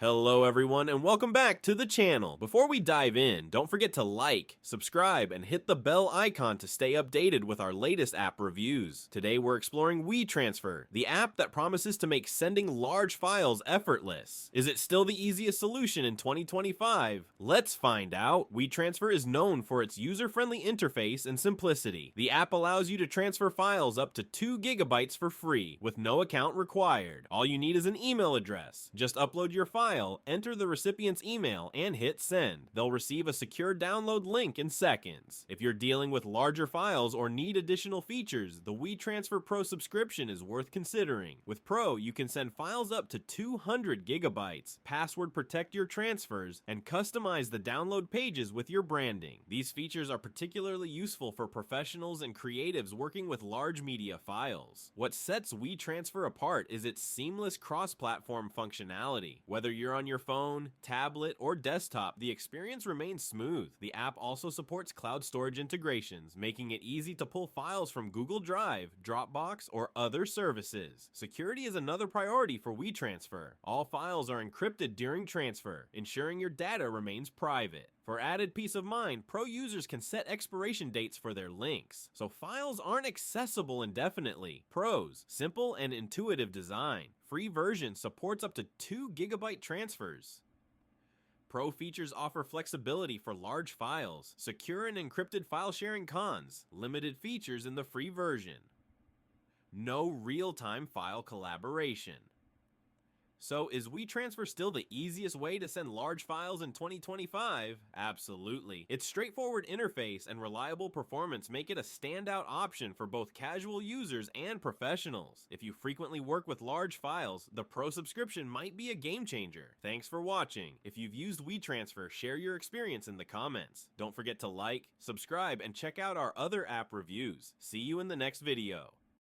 Hello everyone and welcome back to the channel. Before we dive in, don't forget to like, subscribe, and hit the bell icon to stay updated with our latest app reviews. Today we're exploring WeTransfer, the app that promises to make sending large files effortless. Is it still the easiest solution in 2025? Let's find out. WeTransfer is known for its user-friendly interface and simplicity. The app allows you to transfer files up to 2 GB for free, with no account required. All you need is an email address. Just upload your file, enter the recipient's email, and hit send. They'll receive a secure download link in seconds. If you're dealing with larger files or need additional features, the WeTransfer Pro subscription is worth considering. With Pro, you can send files up to 200 GB, password protect your transfers, and customize the download pages with your branding. These features are particularly useful for professionals and creatives working with large media files. What sets WeTransfer apart is its seamless cross-platform functionality. Whether you're on your phone, tablet, or desktop, the experience remains smooth. The app also supports cloud storage integrations, making it easy to pull files from Google Drive, Dropbox, or other services. Security is another priority for WeTransfer. All files are encrypted during transfer, ensuring your data remains private. For added peace of mind, Pro users can set expiration dates for their links, so files aren't accessible indefinitely. Pros: simple and intuitive design. Free version supports up to 2 GB transfers. Pro features offer flexibility for large files, secure and encrypted file sharing. Cons: limited features in the free version. No real-time file collaboration. So is WeTransfer still the easiest way to send large files in 2025? Absolutely. Its straightforward interface and reliable performance make it a standout option for both casual users and professionals. If you frequently work with large files, the Pro subscription might be a game changer. Thanks for watching. If you've used WeTransfer, share your experience in the comments. Don't forget to like, subscribe, and check out our other app reviews. See you in the next video.